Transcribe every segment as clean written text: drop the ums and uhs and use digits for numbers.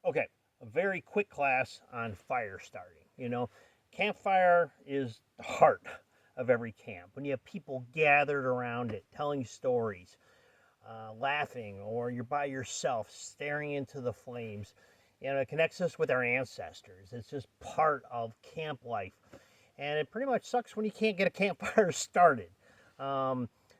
Okay, a very quick class on fire starting. Campfire is the heart of every camp. When you have people gathered around it, telling stories, laughing, or you're by yourself staring into the flames, it connects us with our ancestors. It's just part of camp life. And it pretty much sucks when you can't get a campfire started.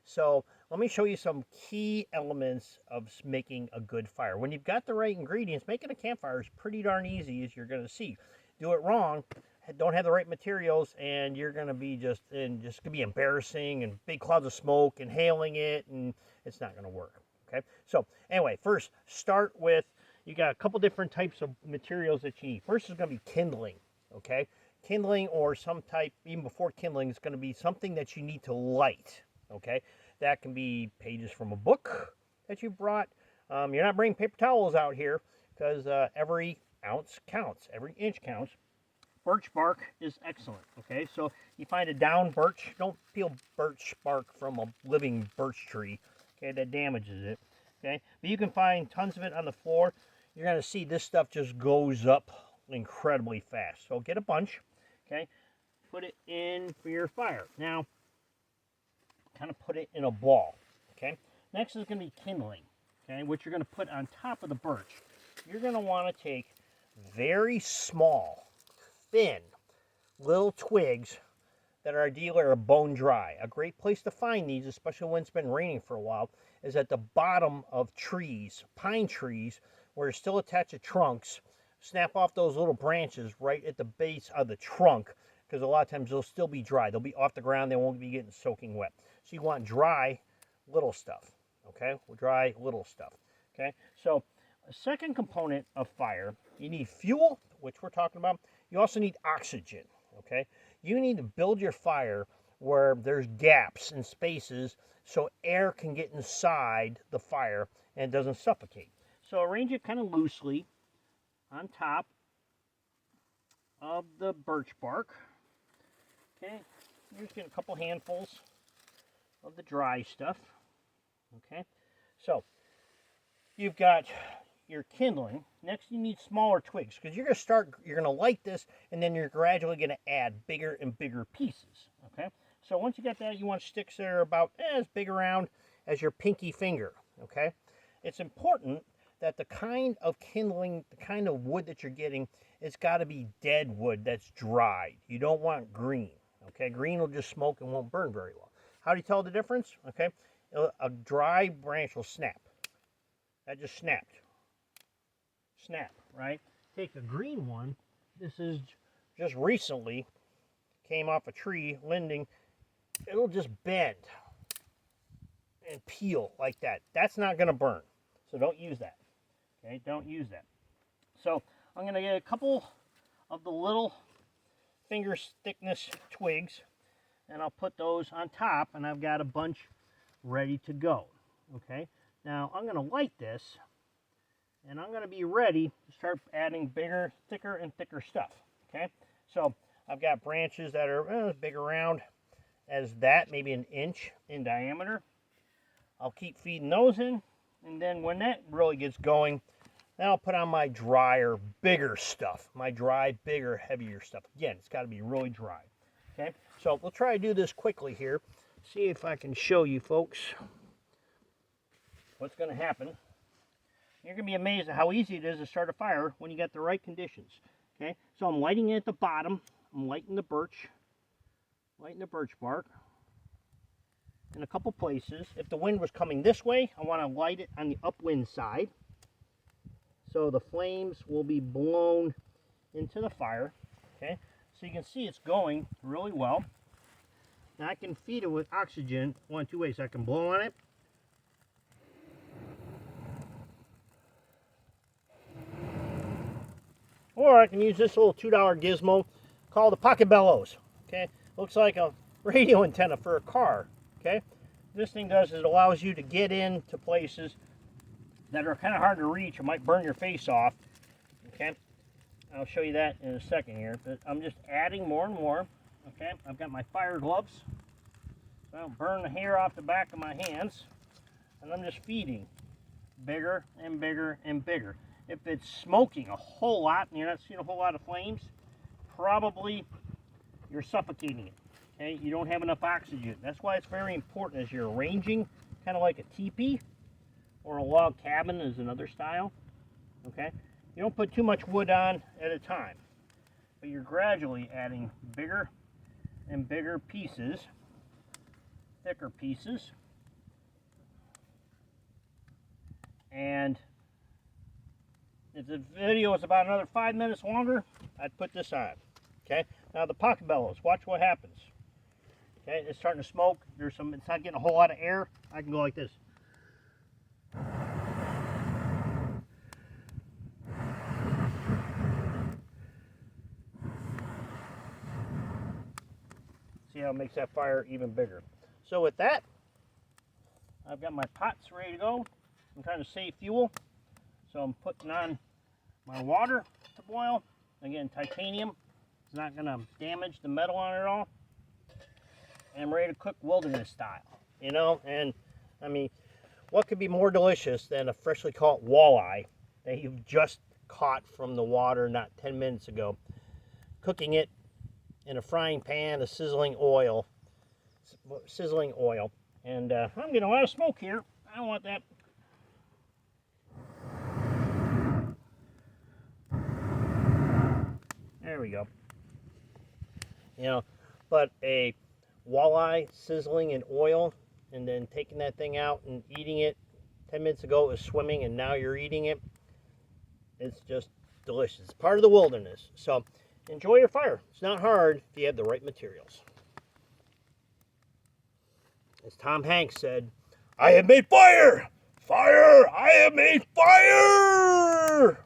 So let me show you some key elements of making a good fire. When you've got the right ingredients, making a campfire is pretty darn easy, as you're going to see. Do it wrong, don't have the right materials, and you're going to be just going to be embarrassing and big clouds of smoke, inhaling it, and it's not going to work. Okay. So anyway, first start with, you got a couple different types of materials that you need. First is going to be kindling. Okay. Kindling, or some type, even before kindling, is going to be something that you need to light. Okay, that can be pages from a book that you brought. You're not bringing paper towels out here, because every ounce counts, every inch counts. Birch bark is excellent. Okay, so you find a down birch, don't peel birch bark from a living birch tree. Okay, that damages it. Okay, but you can find tons of it on the floor. You're going to see this stuff just goes up incredibly fast. So get a bunch. Okay, put it in for your fire. Now, kind of put it in a ball. Okay, next is going to be kindling. Okay, which you're going to put on top of the birch. You're going to want to take very small, thin, little twigs that are ideally are bone dry. A great place to find these, especially when it's been raining for a while, is at the bottom of trees, pine trees, where they're still attached to trunks. Snap off those little branches right at the base of the trunk, because a lot of times they'll still be dry. They'll be off the ground. They won't be getting soaking wet. So you want dry little stuff. Okay, dry little stuff. Okay, so a second component of fire, you need fuel, which we're talking about. You also need oxygen. Okay, you need to build your fire where there's gaps and spaces so air can get inside the fire and it doesn't suffocate. So arrange it kind of loosely on top of the birch bark. Okay, you're just getting a couple handfuls of the dry stuff. Okay, so you've got your kindling. Next, you need smaller twigs, because you're going to light this, and then you're gradually going to add bigger and bigger pieces. Okay, so once you got that, you want sticks that are about as big around as your pinky finger. Okay, it's important that the kind of kindling, the kind of wood that you're getting, it's got to be dead wood that's dried. You don't want green. Okay, green will just smoke and won't burn very well. How do you tell the difference? Okay, a dry branch will snap. That just snapped. Snap, right? Take a green one. This is just recently came off a tree, linding. It'll just bend and peel like that. That's not going to burn. So don't use that. Okay, don't use that. So I'm going to get a couple of the little finger thickness twigs, and I'll put those on top, and I've got a bunch ready to go. Okay, now I'm going to light this, and I'm going to be ready to start adding bigger, thicker, and thicker stuff. Okay, so I've got branches that are as big around as that, maybe an inch in diameter. I'll keep feeding those in, and then when that really gets going, then I'll put on my drier, bigger stuff. My dry, bigger, heavier stuff. Again, it's got to be really dry. Okay, so we'll try to do this quickly here. See if I can show you folks what's going to happen. You're going to be amazed at how easy it is to start a fire when you got the right conditions. Okay, so I'm lighting it at the bottom. I'm lighting the birch bark in a couple places. If the wind was coming this way, I want to light it on the upwind side, so the flames will be blown into the fire. Okay, so you can see it's going really well. Now I can feed it with oxygen one of two ways. I can blow on it, or I can use this little $2 gizmo called the Pocket Bellows. Okay, looks like a radio antenna for a car. Okay, this thing does is it allows you to get into places that are kind of hard to reach or might burn your face off. Okay, I'll show you that in a second here, but I'm just adding more and more. Okay, I've got my fire gloves, so I don't burn the hair off the back of my hands, and I'm just feeding bigger and bigger and bigger. If it's smoking a whole lot and you're not seeing a whole lot of flames, probably you're suffocating it. Okay, you don't have enough oxygen. That's why it's very important as you're arranging, kind of like a teepee or a log cabin is another style. Okay, you don't put too much wood on at a time, but you're gradually adding bigger and bigger pieces, thicker pieces, and if the video is about another 5 minutes longer, I'd put this on. Okay, now the pocket bellows, watch what happens. Okay, it's starting to smoke. It's not getting a whole lot of air. I can go like this. See how it makes that fire even bigger. So with that, I've got my pots ready to go. I'm trying to save fuel, so I'm putting on my water to boil. Again, titanium. It's not going to damage the metal on it at all. And I'm ready to cook wilderness style, you know. And I mean, what could be more delicious than a freshly caught walleye that you've just caught from the water not 10 minutes ago, cooking it in a frying pan of sizzling oil, and I'm getting a lot of smoke here. I don't want that. There we go. You know, but a walleye sizzling in oil and then taking that thing out and eating it. 10 minutes ago it was swimming and now you're eating it. It's just delicious. It's part of the wilderness. So enjoy your fire. It's not hard if you have the right materials. As Tom Hanks said, I have made fire! Fire! I have made fire!